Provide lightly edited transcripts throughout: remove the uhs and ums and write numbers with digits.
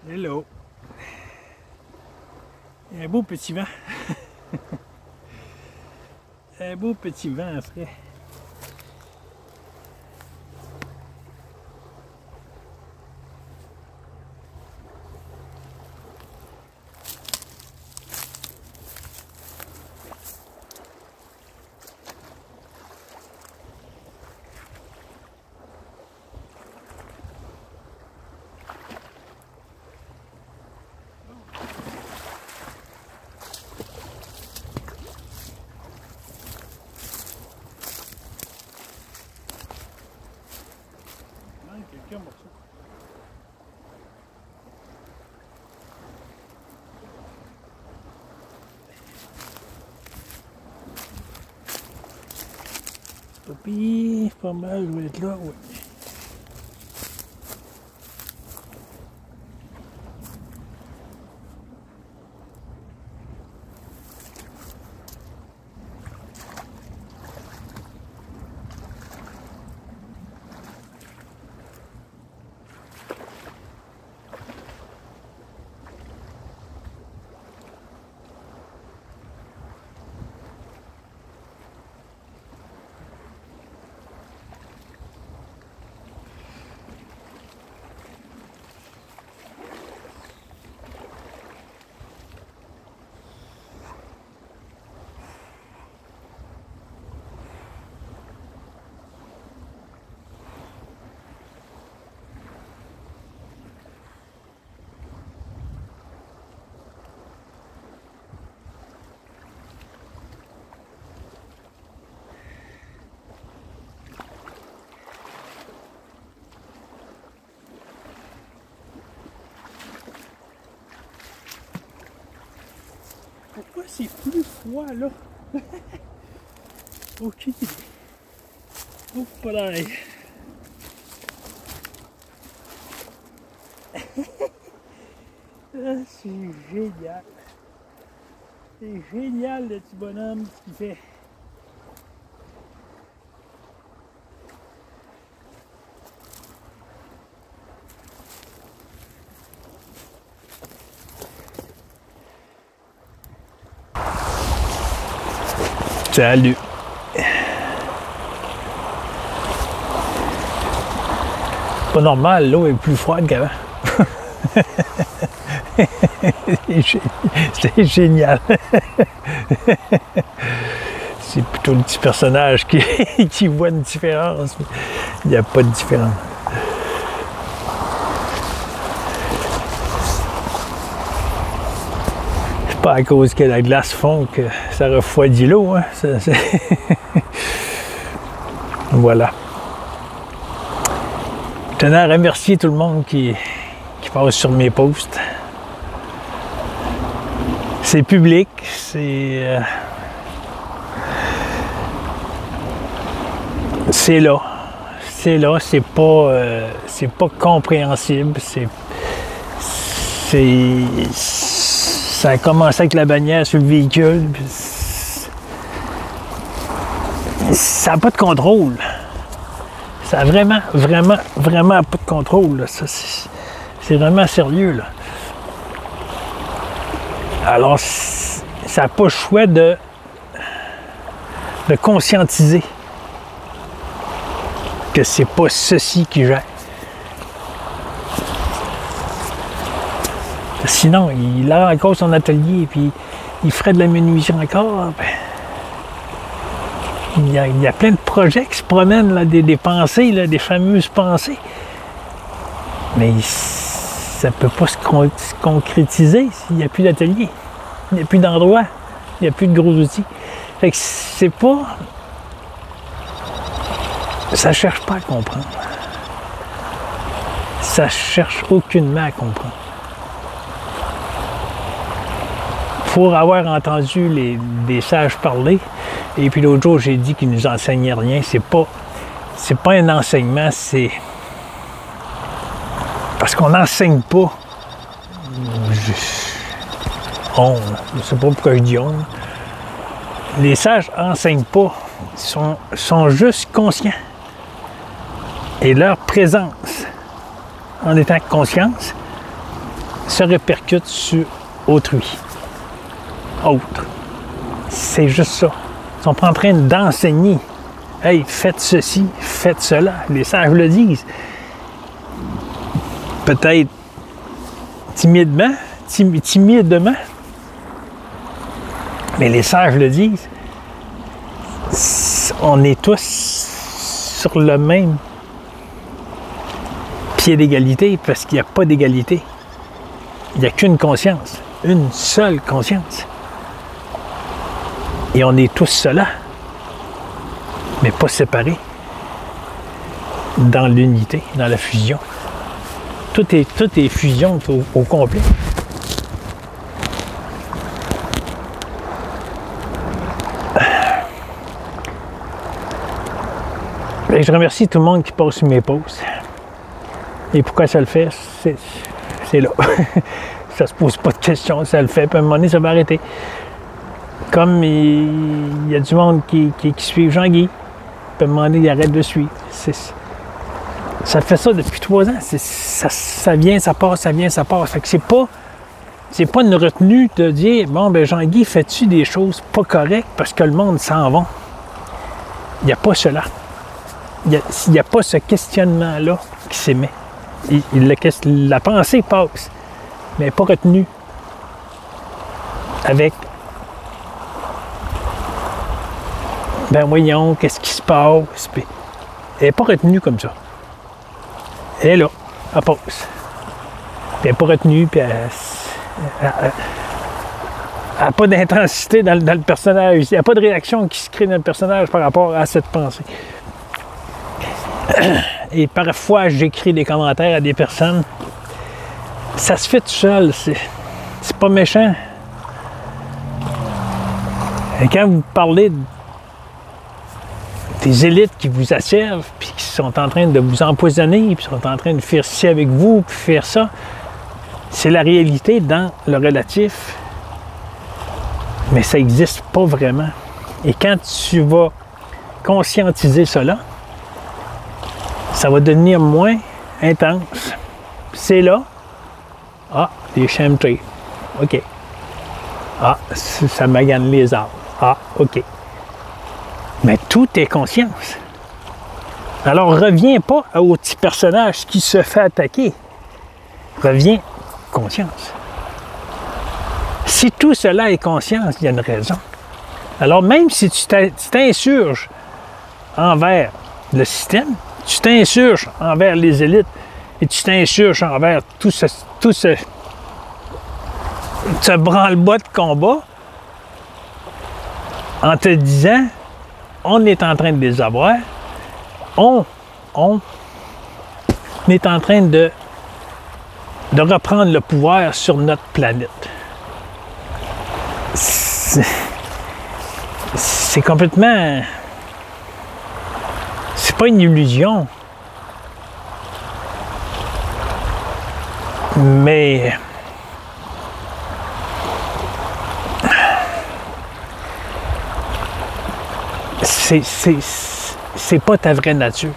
Hello. Un beau petit vent. Un beau petit vent frais. Quelqu'un morceau. Papy, pas mal, je vais être là, oui. Pourquoi c'est plus froid là? Aucune idée. Oh, pas l'air. Ah, c'est génial. C'est génial le petit bonhomme ce qu'il fait. Salut. Pas normal, l'eau est plus froide qu'avant. C'est génial. C'est plutôt le petit personnage qui voit une différence. Il n'y a pas de différence. C'est pas à cause que la glace fond que ça refroidit l'eau. Hein. Voilà. Je tenais à remercier tout le monde qui passe sur mes posts. C'est public, c'est là. C'est là, c'est pas compréhensible. Ça a commencé avec la bannière sur le véhicule. Ça n'a pas de contrôle. Ça a vraiment pas de contrôle. Là. Ça, c'est vraiment sérieux. Là. Alors, ça n'a pas le choix de conscientiser que c'est pas ceci qui gère. Sinon, il a encore son atelier et puis il ferait de la menuiserie encore. Ben, il y a plein de projets qui se promènent, là, des pensées, là, des fameuses pensées. Mais ça ne peut pas se concrétiser s'il n'y a plus d'atelier. Il n'y a plus d'endroit. Il n'y a plus de gros outils. Fait que c'est pas... Ça ne cherche pas à comprendre. Ça cherche aucunement à comprendre. Pour avoir entendu des sages parler, et puis l'autre jour, j'ai dit qu'ils nous enseignaient rien. C'est pas un enseignement, c'est... Parce qu'on n'enseigne pas. Je ne sais pas pourquoi je dis on. Les sages n'enseignent pas. Ils sont juste conscients. Et leur présence, en étant conscience, se répercute sur autrui. Autre. C'est juste ça. Ils sont pas en train d'enseigner. Hey, faites ceci, faites cela. Les sages le disent. Peut-être timidement, mais les sages le disent. On est tous sur le même pied d'égalité parce qu'il n'y a pas d'égalité. Il n'y a qu'une conscience, une seule conscience. Et on est tous cela, mais pas séparés, dans l'unité, dans la fusion. Tout est fusion au complet. Et je remercie tout le monde qui passe sur mes posts. Et pourquoi ça le fait? C'est là. Ça se pose pas de questions, ça le fait. Puis à un moment donné, ça va arrêter. Comme il y a du monde qui suit Jean-Guy. Puis à un moment donné, il arrête de suivre. Ça fait ça depuis 3 ans. Ça vient, ça passe, ça vient, ça passe. Fait que c'est pas une retenue de dire, bon, ben Jean-Guy, fais-tu des choses pas correctes parce que le monde s'en va? Il n'y a pas cela. Il n'y a pas ce questionnement-là qui s'émet. La pensée passe, mais pas retenue. Avec, ben voyons, qu'est-ce qui se passe? Puis, elle n'est pas retenue comme ça. Elle est là, elle passe. Puis elle n'est pas retenue, puis elle n'a pas d'intensité dans le personnage. Il n'y a pas de réaction qui se crée dans le personnage par rapport à cette pensée. Et parfois, j'écris des commentaires à des personnes. Ça se fait tout seul. C'est pas méchant. Et quand vous parlez des élites qui vous asservent, puis qui sont en train de vous empoisonner, puis sont en train de faire ci avec vous, puis faire ça, c'est la réalité dans le relatif. Mais ça n'existe pas vraiment. Et quand tu vas conscientiser cela, ça va devenir moins intense. C'est là. Ah, des chemtrails. OK. Ah, ça magane les arbres. Ah, OK. Mais tout est conscience. Alors, reviens pas au petit personnage qui se fait attaquer. Reviens conscience. Si tout cela est conscience, il y a une raison. Alors, même si tu t'insurges envers le système, tu t'insurges envers les élites et tu t'insurges envers tout ce branle-bas de combat en te disant on est en train de les avoir, on est en train de reprendre le pouvoir sur notre planète. C'est complètement... C'est pas une illusion. Mais... c'est pas ta vraie nature.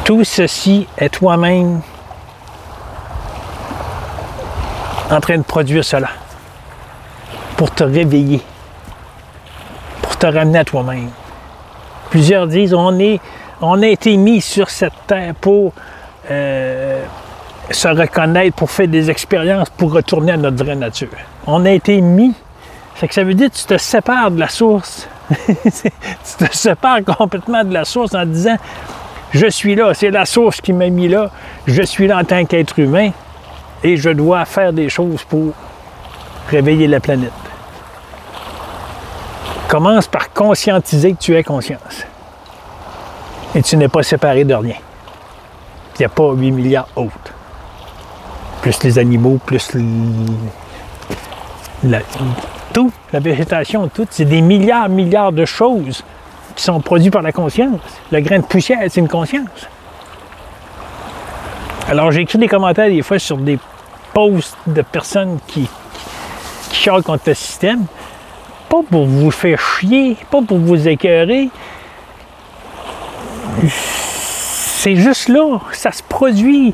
Tout ceci est toi-même en train de produire cela pour te réveiller, pour te ramener à toi-même. Plusieurs disent on a été mis sur cette terre pour se reconnaître, pour faire des expériences, pour retourner à notre vraie nature. On a été mis. Ça veut dire que tu te sépares de la source. Tu te sépares complètement de la source en disant je suis là, c'est la source qui m'a mis là, je suis là en tant qu'être humain et je dois faire des choses pour réveiller la planète. Commence par conscientiser que tu es conscience. Et tu n'es pas séparé de rien. Il n'y a pas 8 milliards autres. Plus les animaux, plus tout, la végétation, tout. C'est des milliards de choses qui sont produites par la conscience. Le grain de poussière, c'est une conscience. Alors, j'écris des commentaires des fois sur des posts de personnes qui chialent contre le système. Pas pour vous faire chier, pas pour vous écœurer. C'est juste là, ça se produit.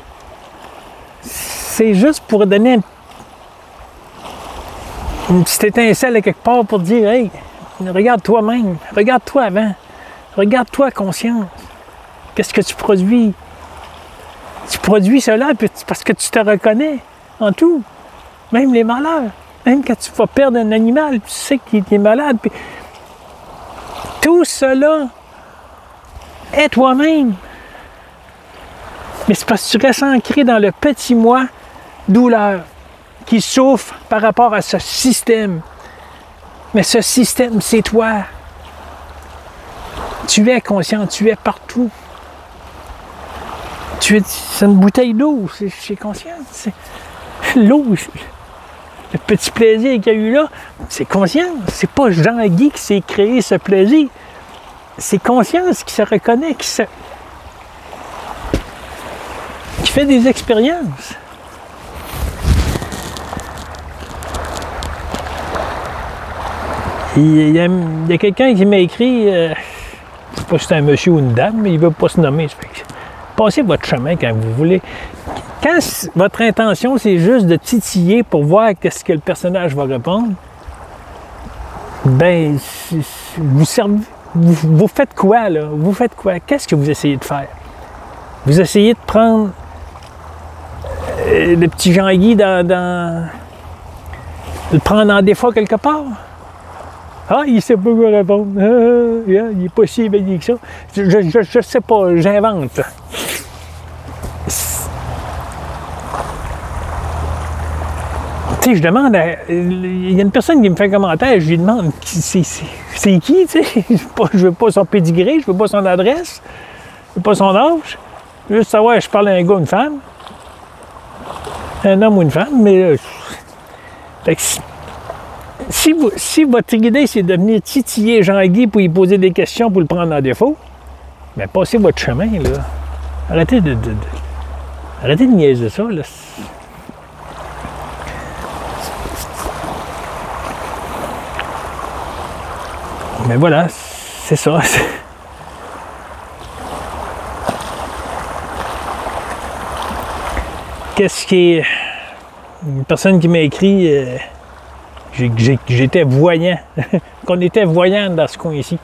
c'est juste pour donner une petite étincelle à quelque part pour dire, hey, regarde toi-même, regarde-toi avant, regarde-toi conscience. Qu'est-ce que tu produis? Tu produis cela parce que tu te reconnais en tout. Même les malheurs. Même quand tu vas perdre un animal, tu sais qu'il est malade. Puis tout cela est toi-même. Mais c'est parce que tu restes ancré dans le petit moi douleur qui souffre par rapport à ce système. Mais ce système, c'est toi. Tu es conscient, tu es partout. C'est une bouteille d'eau, c'est conscient. L'eau, le petit plaisir qu'il y a eu là, c'est conscience. C'est pas Jean-Guy qui s'est créé ce plaisir. C'est conscience qui se reconnaît, qui fait des expériences. Il y a quelqu'un qui m'a écrit, je ne sais pas si c'est un monsieur ou une dame, mais il ne veut pas se nommer. Passez votre chemin quand vous voulez. Quand votre intention, c'est juste de titiller pour voir qu'est-ce que le personnage va répondre, ben, vous faites quoi, là? Vous faites quoi? Qu'est-ce que vous essayez de faire? Vous essayez de prendre le petit Jean-Guy de le prendre en défaut quelque part? Ah, il ne sait pas quoi répondre. Il n'est pas si éveillé que ça. Je ne sais pas, j'invente. Tu sais, je demande il y a une personne qui me fait un commentaire, je lui demande c'est qui, tu sais? Je veux pas son pédigré, je veux pas son adresse, je veux pas son âge. Je veux juste savoir, je parle à un gars ou une femme. Un homme ou une femme, mais fait que si votre idée, c'est de venir titiller Jean-Guy pour lui poser des questions pour le prendre en défaut, bien, passez votre chemin, là. Arrêtez de niaiser ça, là. Mais voilà, c'est ça. Qu'est-ce qui est... Une personne qui m'a écrit... j'étais voyant, qu'on était voyant dans ce coin ici,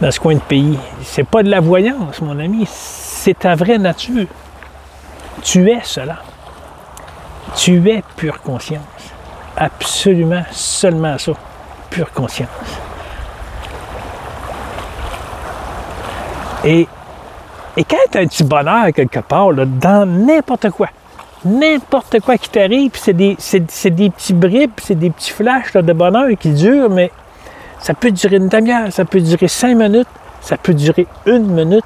dans ce coin de pays. C'est pas de la voyance, mon ami, c'est ta vraie nature. Tu es cela. Tu es pure conscience. Absolument, seulement ça. Pure conscience. Et quand tu as un petit bonheur quelque part, là, dans n'importe quoi qui t'arrive, c'est des petits bribes, c'est des petits flashs là, de bonheur qui durent, mais ça peut durer une demi-heure, ça peut durer 5 minutes, ça peut durer 1 minute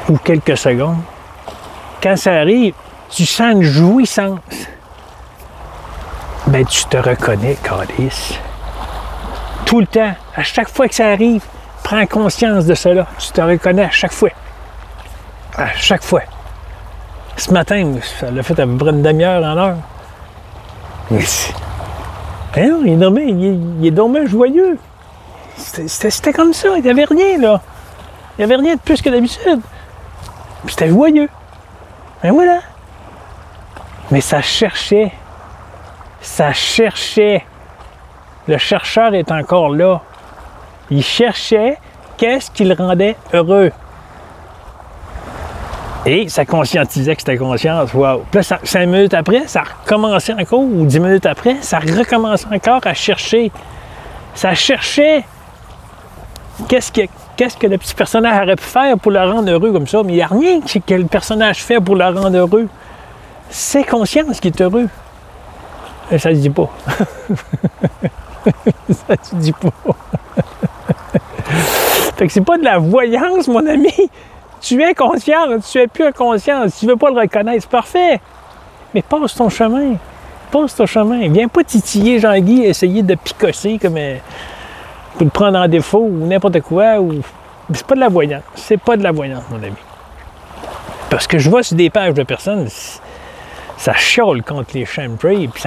ou quelques secondes. Quand ça arrive, tu sens une jouissance. Ben, tu te reconnais, Calice. Tout le temps, à chaque fois que ça arrive, prends conscience de cela. Tu te reconnais à chaque fois. À chaque fois. Ce matin, ça l'a fait à peu près une demi-heure en heure. Mais non, il est dormait joyeux. C'était comme ça, il n'y avait rien, là. Il n'y avait rien de plus que d'habitude. Puis c'était joyeux. Ben voilà. Mais ça cherchait. Ça cherchait. Le chercheur est encore là. Il cherchait qu'est-ce qui le rendait heureux. Et ça conscientisait que c'était conscience. Wow. Puis là, 5 minutes après, ça recommençait encore, ou 10 minutes après, ça recommençait encore à chercher. Ça cherchait qu'est-ce que le petit personnage aurait pu faire pour le rendre heureux comme ça. Mais il n'y a rien que le personnage fait pour le rendre heureux. C'est conscience qui est heureux. Et ça ne se dit pas. Ça ne se dit pas. Fait que c'est pas de la voyance, mon ami. Tu es conscient, tu es pure conscience. Tu veux pas le reconnaître, c'est parfait. Mais passe ton chemin. Passe ton chemin. Viens pas titiller Jean-Guy et essayer de picosser comme pour le prendre en défaut ou n'importe quoi. C'est pas de la voyance. C'est pas de la voyance, mon ami. Parce que je vois sur des pages de personnes, ça chiale contre les chemtrails, puis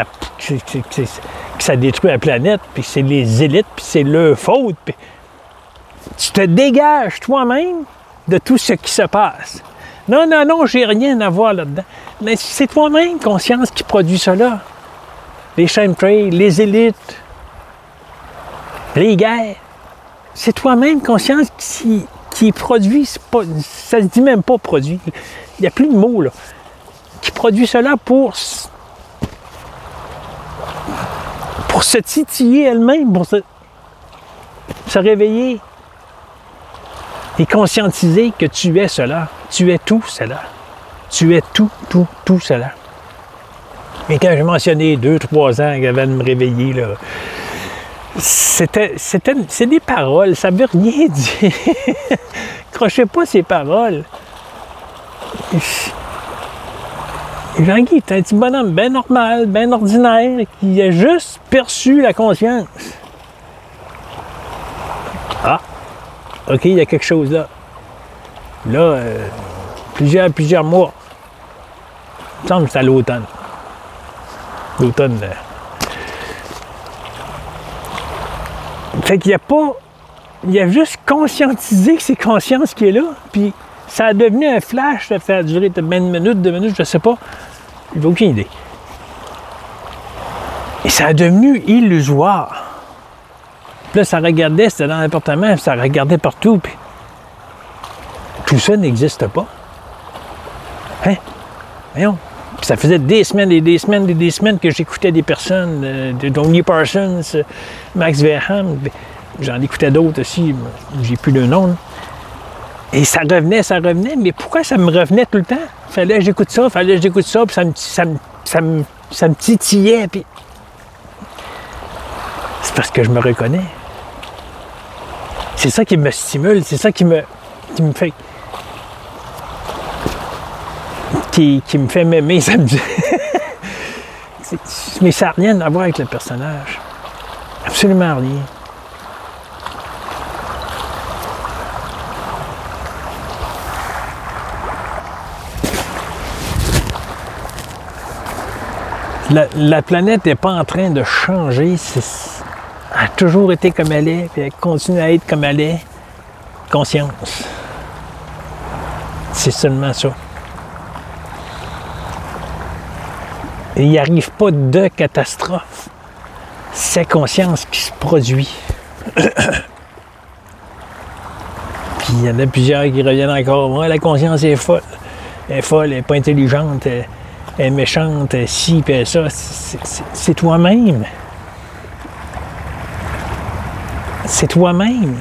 ça détruit la planète, puis c'est les élites, puis c'est leur faute. Tu te dégages toi-même de tout ce qui se passe. Non, non, non, j'ai rien à voir là-dedans. Mais c'est toi-même, conscience, qui produit cela. Les chemtrails, les élites, les guerres. C'est toi-même, conscience, qui produit. Pas, ça se dit même pas produit. Il n'y a plus de mots, là. Qui produit cela pour se titiller elle-même, pour se réveiller et conscientiser que tu es cela. Tu es tout cela. Tu es tout cela. Et quand j'ai mentionné 2-3 ans avant de me réveiller, là, c'est des paroles, ça veut rien dire. Crochez pas ces paroles. Jean-Guy est un petit bonhomme bien normal, bien ordinaire, qui a juste perçu la conscience. Ah, OK, il y a quelque chose là. Là, plusieurs mois. Il me semble que c'est à l'automne. L'automne. Fait qu'il n'y a pas... Il y a juste conscientisé que c'est conscience qui est là, puis ça a devenu un flash, ça fait durer une minute, 2 minutes, je ne sais pas. J'ai aucune idée. Et ça a devenu illusoire. Puis là, ça regardait, c'était dans l'appartement, ça regardait partout, puis tout ça n'existe pas. Hein? Voyons. Puis ça faisait des semaines et des semaines et des semaines que j'écoutais des personnes, de Tony Parsons, Max Verham, j'en écoutais d'autres aussi, j'ai plus le nom. Là. Et ça revenait, mais pourquoi ça me revenait tout le temps? Fallait que j'écoute ça, puis ça me titillait, puis... C'est parce que je me reconnais. C'est ça qui me stimule, c'est ça qui me fait... Qui me fait m'aimer, ça me dit. Mais ça n'a rien à voir avec le personnage. Absolument rien. La planète n'est pas en train de changer. Elle a toujours été comme elle est, puis elle continue à être comme elle est. Conscience. C'est seulement ça. Et il n'y arrive pas de catastrophe. C'est conscience qui se produit. Puis il y en a plusieurs qui reviennent encore. Moi, la conscience est folle. Elle est folle, elle n'est pas intelligente. Elle est méchante, ci, puis ça, c'est toi-même. C'est toi-même.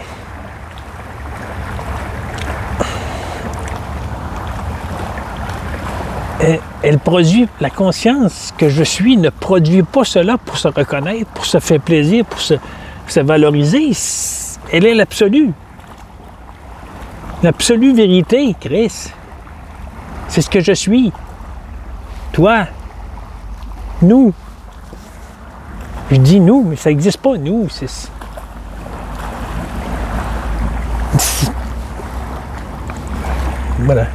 Elle produit, la conscience que je suis ne produit pas cela pour se reconnaître, pour se faire plaisir, pour se valoriser. Elle est l'absolu. L'absolue vérité, Chris. C'est ce que je suis. Toi, nous. Je dis nous, mais ça n'existe pas, nous. Voilà.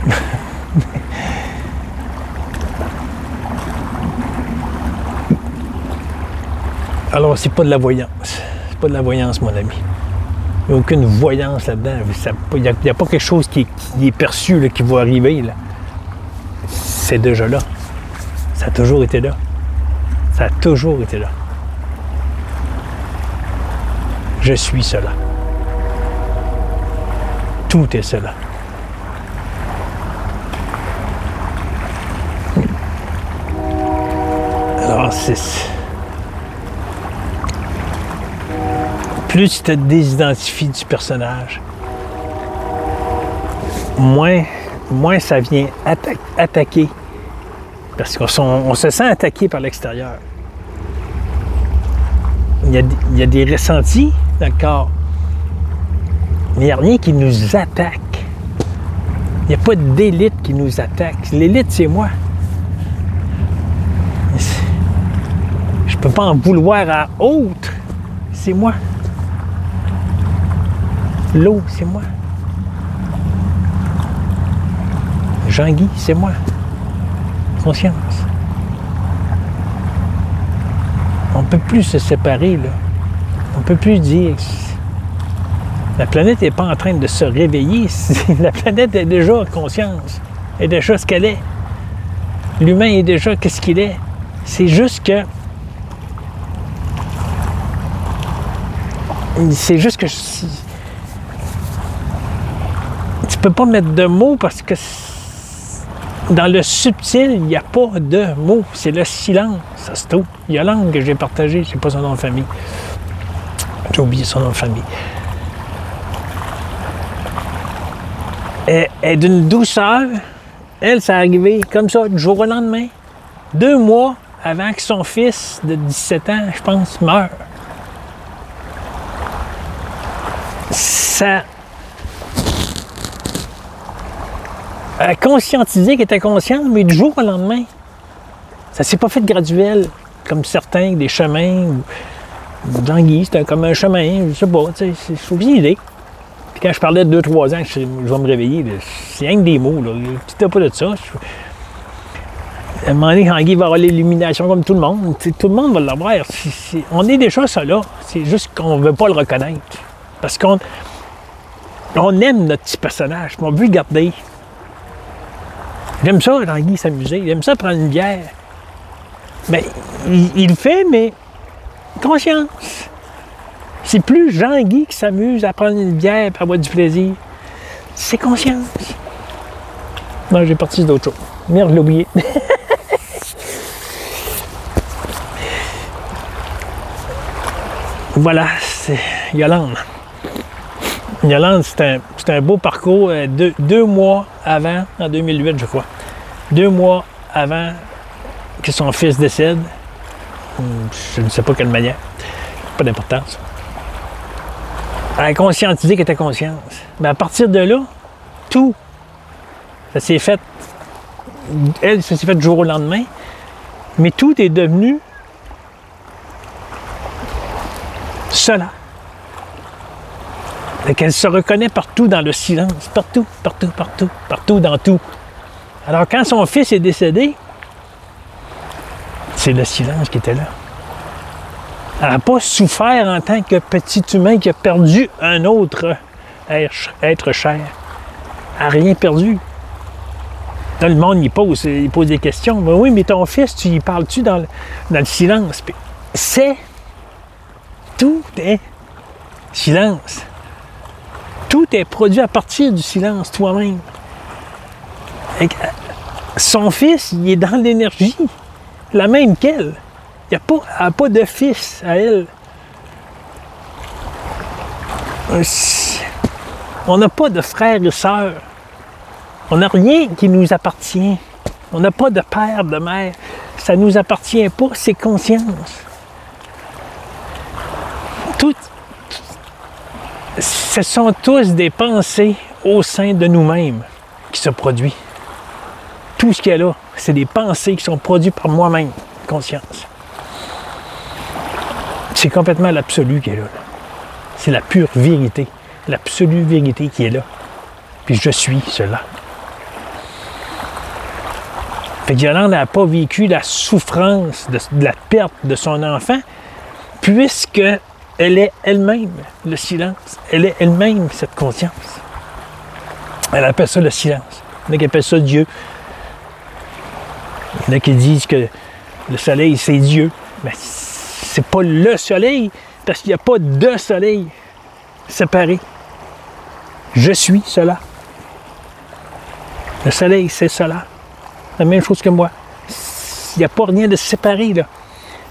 Alors, c'est pas de la voyance. C'est pas de la voyance, mon ami. Il n'y a aucune voyance là-dedans. Il n'y a pas quelque chose qui est perçu, là, qui va arriver. Là. C'est déjà là. Ça a toujours été là. Ça a toujours été là. Je suis cela. Tout est cela. Alors, plus tu te désidentifies du personnage, moins ça vient attaquer. Parce qu'on se sent attaqué par l'extérieur. Il y a des ressentis dans le corps. Mais il n'y a rien qui nous attaque. Il n'y a pas d'élite qui nous attaque. L'élite, c'est moi. Je ne peux pas en vouloir à autre. C'est moi. L'eau, c'est moi. Jean-Guy, c'est moi. Conscience. On ne peut plus se séparer, là. On ne peut plus dire... La planète n'est pas en train de se réveiller. La planète est déjà en conscience. est déjà ce qu'elle est. L'humain est déjà qu'est-ce qu'il est. C'est juste que... Tu peux pas mettre de mots parce que dans le subtil, il n'y a pas de mots. C'est le silence, ça se trouve. Il y a l'angle que j'ai partagé, je sais pas son nom de famille. J'ai oublié son nom de famille. Elle est d'une douceur. Elle, ça arrivé comme ça, du jour au lendemain. 2 mois avant que son fils de 17 ans, je pense, meure. Ça a conscientisé qu'elle était consciente, mais du jour au lendemain. Ça s'est pas fait graduel, comme certains, des chemins, ou Jean-Guy, c'était comme un chemin, je sais pas, tu sais, c'est oublié l'idée. Puis quand je parlais de 2-3 ans, je vais me réveiller, c'est rien que des mots, là. Tu t'as pas de ça. À un moment donné, Jean-Guy va avoir l'illumination comme tout le monde. Tout le monde va l'avoir. On est déjà ça là. C'est juste qu'on ne veut pas le reconnaître. Parce qu'on aime notre petit personnage. On veut le garder. J'aime ça, Jean-Guy, s'amuser. Il aime ça prendre une bière. Mais il le fait, mais conscience. C'est plus Jean-Guy qui s'amuse à prendre une bière et à avoir du plaisir. C'est conscience. Non, j'ai parti d'autre chose. Merde, je l'ai oublié. Voilà, c'est Yolande. Yolande, c'est un beau parcours. 2 mois avant, en 2008, je crois. 2 mois avant que son fils décède. Je ne sais pas quelle manière. Pas d'importance. Elle a conscientisé qu'elle était consciente. Mais à partir de là, tout, ça s'est fait. Elle, ça s'est fait du jour au lendemain. Mais tout est devenu cela. Et qu'elle se reconnaît partout dans le silence. Partout, partout, partout, partout, dans tout. Alors quand son fils est décédé, c'est le silence qui était là. Elle n'a pas souffert en tant que petit humain qui a perdu un autre être cher. Elle n'a rien perdu. Là, le monde, il pose des questions. Ben oui, mais ton fils, tu y parles-tu dans le silence? Puis, tout est silence. Tout est produit à partir du silence, toi-même. Son fils, il est dans l'énergie, la même qu'elle. Elle n'a pas de fils à elle. On n'a pas de frères et sœurs. On n'a rien qui nous appartient. On n'a pas de père, de mère. Ça ne nous appartient pas, c'est conscience. Ce sont tous des pensées au sein de nous-mêmes qui se produisent. Tout ce qu'il y a là, c'est des pensées qui sont produites par moi-même, conscience. C'est complètement l'absolu qui est là. C'est la pure vérité, l'absolue vérité qui est là. Puis je suis cela. Fait que Yolande n'a pas vécu la souffrance de la perte de son enfant, puisque elle est elle-même le silence. Elle est elle-même cette conscience. Elle appelle ça le silence. Il y en a qui appellent ça Dieu. Il y en a qui disent que le soleil, c'est Dieu. Mais c'est pas le soleil, parce qu'il n'y a pas de soleil séparé. Je suis cela. Le soleil, c'est cela. La même chose que moi. Il n'y a pas rien de séparé, là.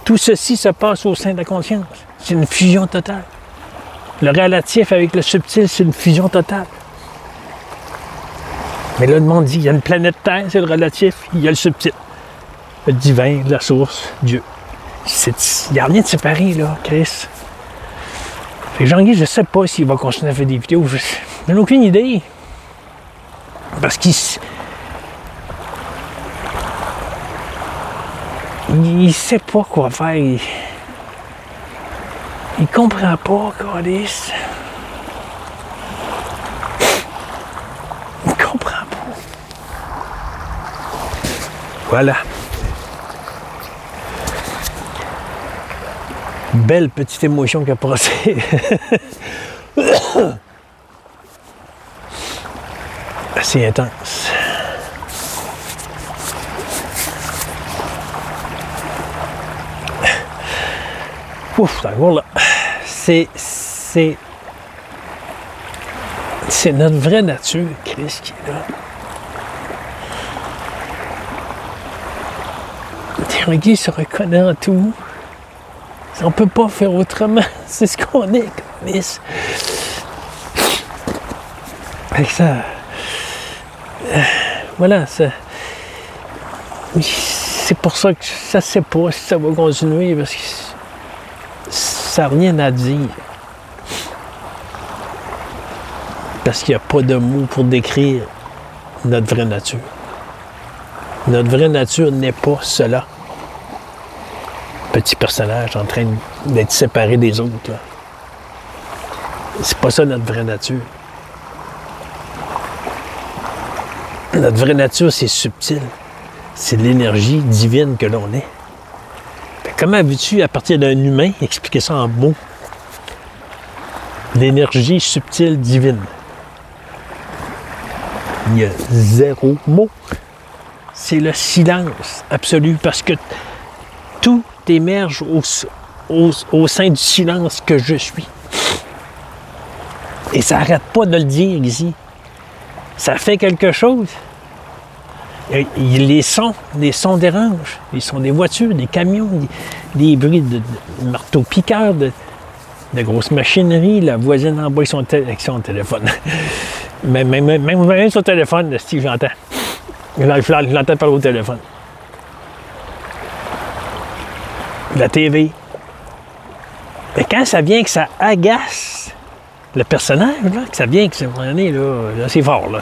Tout ceci se passe au sein de la conscience. C'est une fusion totale. Le relatif avec le subtil, c'est une fusion totale. Mais là, le monde dit, il y a une planète Terre, c'est le relatif, il y a le subtil. Le divin, la source, Dieu. Il n'y a rien de séparé, là, Chris. Fait que Jean-Guy, je ne sais pas s'il va continuer à faire des vidéos. Je n'ai aucune idée. Parce qu'il ne sait pas quoi faire. Il comprend pas, Calice. Il comprend pas. Voilà. Belle petite émotion qui a passé. Assez intense. Ouf, encore là. C'est notre vraie nature, Chris, qui est là. Tanguy se reconnaît en tout. On peut pas faire autrement. C'est ce qu'on est, Chris. Avec ça. Voilà, ça. C'est pour ça que ça ne sait pas si ça va continuer, parce que ça n'a rien à dire. Parce qu'il n'y a pas de mots pour décrire notre vraie nature. Notre vraie nature n'est pas cela. Petit personnage en train d'être séparé des autres. Là. C'est pas ça notre vraie nature. Notre vraie nature, c'est subtil. C'est l'énergie divine que l'on est. Comment veux-tu, à partir d'un humain, expliquer ça en mots? L'énergie subtile divine. Il y a zéro mot. C'est le silence absolu, parce que tout émerge au sein du silence que je suis. Et ça n'arrête pas de le dire ici. Ça fait quelque chose. Les sons dérangent. Les sons des voitures, des camions, des bruits de marteaux-piqueurs, de grosses machineries. La voisine en bas avec son téléphone. même son téléphone, Steve, j'entends. Je l'entends parler au téléphone. La TV. Mais quand ça vient que ça agace le personnage, là, que ça vient que c'est fort, là,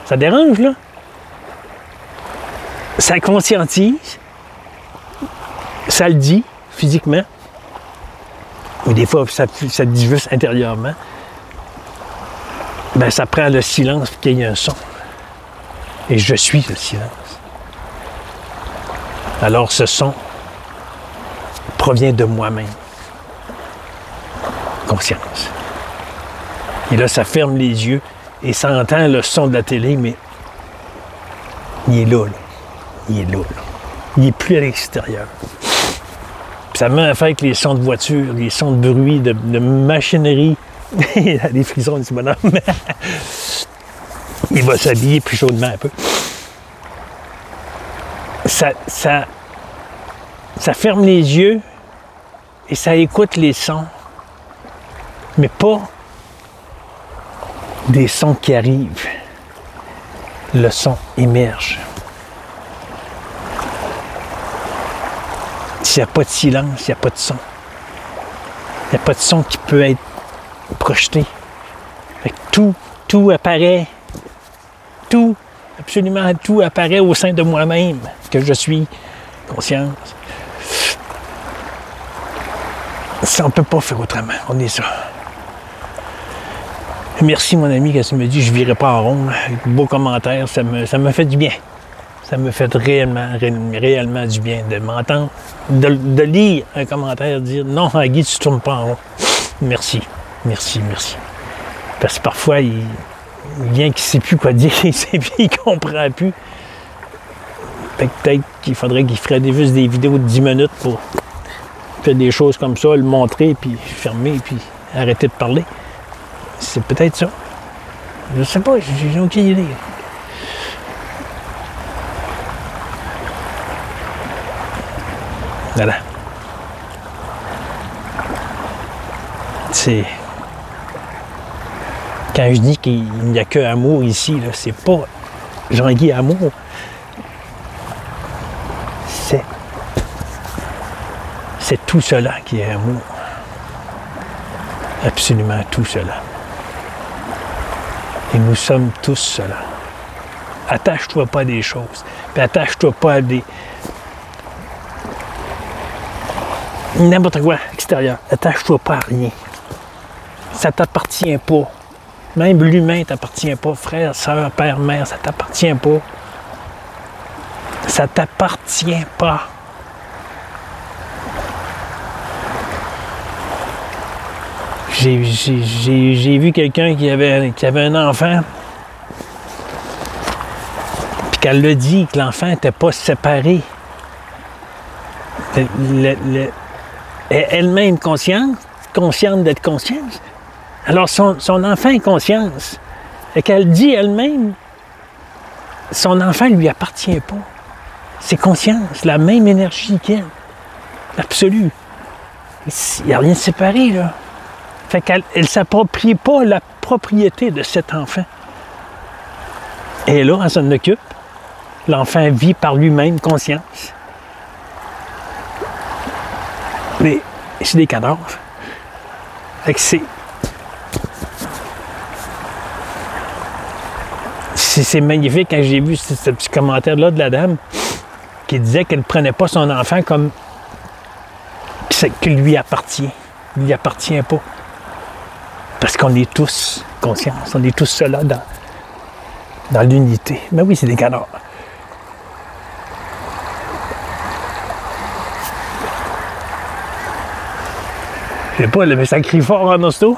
ça dérange, là. Ça conscientise, ça le dit physiquement, ou des fois ça le dit juste intérieurement. Ben, ça prend le silence pour qu'il y ait un son. Et je suis le silence. Alors ce son provient de moi-même. Conscience. Et là, ça ferme les yeux et ça entend le son de la télé, mais il est là. Il est là. Il n'est plus à l'extérieur. Puis ça m'a fait avec les sons de voiture, les sons de bruit, de machinerie. Il a des frissons de ce bonhomme. Il va s'habiller plus chaudement un peu. Ça ferme les yeux et ça écoute les sons. Mais pas des sons qui arrivent. Le son émerge. S'il n'y a pas de silence, il n'y a pas de son. Il n'y a pas de son qui peut être projeté. Fait que tout apparaît. Tout, absolument tout apparaît au sein de moi-même, que je suis conscience. Ça, on ne peut pas faire autrement. On est ça. Merci, mon ami, quand tu me dis que je ne virais pas en rond. Beau commentaire, ça me fait du bien. Ça me fait réellement du bien de m'entendre, de lire un commentaire, dire non, Guy, tu ne tournes pas en rond. Merci. Parce que parfois, il vient qu'il ne sait plus quoi dire, il ne comprend plus. Peut-être qu'il faudrait qu'il ferait juste des vidéos de 10 minutes pour faire des choses comme ça, le montrer, puis fermer, puis arrêter de parler. C'est peut-être ça. Je sais pas, j'ai aucune idée. Voilà. C'est... Quand je dis qu'il n'y a que amour ici, là, c'est pas Jean-Guy Amour. C'est tout cela qui est amour. Absolument tout cela. Et nous sommes tous cela. Attache-toi pas à des choses. Puis attache-toi pas à des... n'importe quoi extérieur. Attache-toi pas à rien. Ça t'appartient pas. Même l'humain t'appartient pas. Frère, sœur, père, mère, ça t'appartient pas. Ça t'appartient pas. J'ai vu quelqu'un qui avait un enfant, puis qu'elle l'a dit que l'enfant n'était pas séparé. est elle-même consciente d'être consciente. Alors son enfant est conscience. Et qu'elle dit elle-même, son enfant ne lui appartient pas. C'est conscience, la même énergie qu'elle. L'absolu. Il n'y a rien de séparé, là. Fait qu'elle ne s'approprie pas la propriété de cet enfant. Et là, elle s'en occupe. L'enfant vit par lui-même conscience. Mais c'est des cadavres. Fait que c'est magnifique quand j'ai vu ce petit commentaire-là de la dame qui disait qu'elle ne prenait pas son enfant comme qu'il lui appartient. Il ne lui appartient pas. Parce qu'on est tous conscience, on est tous cela dans l'unité. Mais oui, c'est des cadavres. Je sais pas, mais ça crie fort en hosto.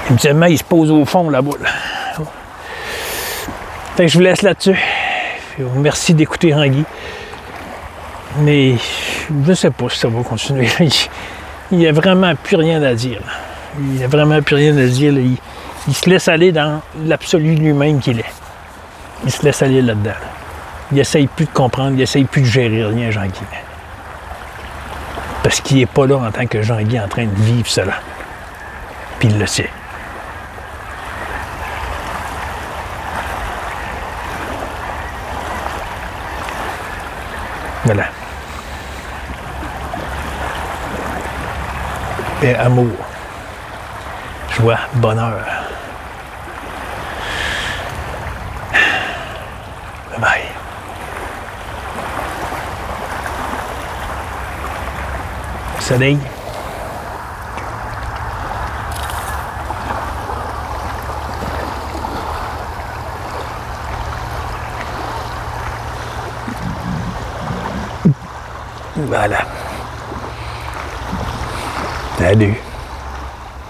Habituellement, il se pose au fond, la boule. Fait que je vous laisse là-dessus. Merci d'écouter Ranguy. Mais je ne sais pas si ça va continuer. Il n'y a vraiment plus rien à dire. Il n'y a vraiment plus rien à dire. Il se laisse aller dans l'absolu lui-même qu'il est. Il se laisse aller là-dedans. Il n'essaye plus de comprendre, il n'essaye plus de gérer rien, Jean-Guy. Parce qu'il n'est pas là en tant que Jean-Guy en train de vivre cela. Puis il le sait. Voilà. Et amour, joie, bonheur. Bye bye. Soleil. Voilà. Salut.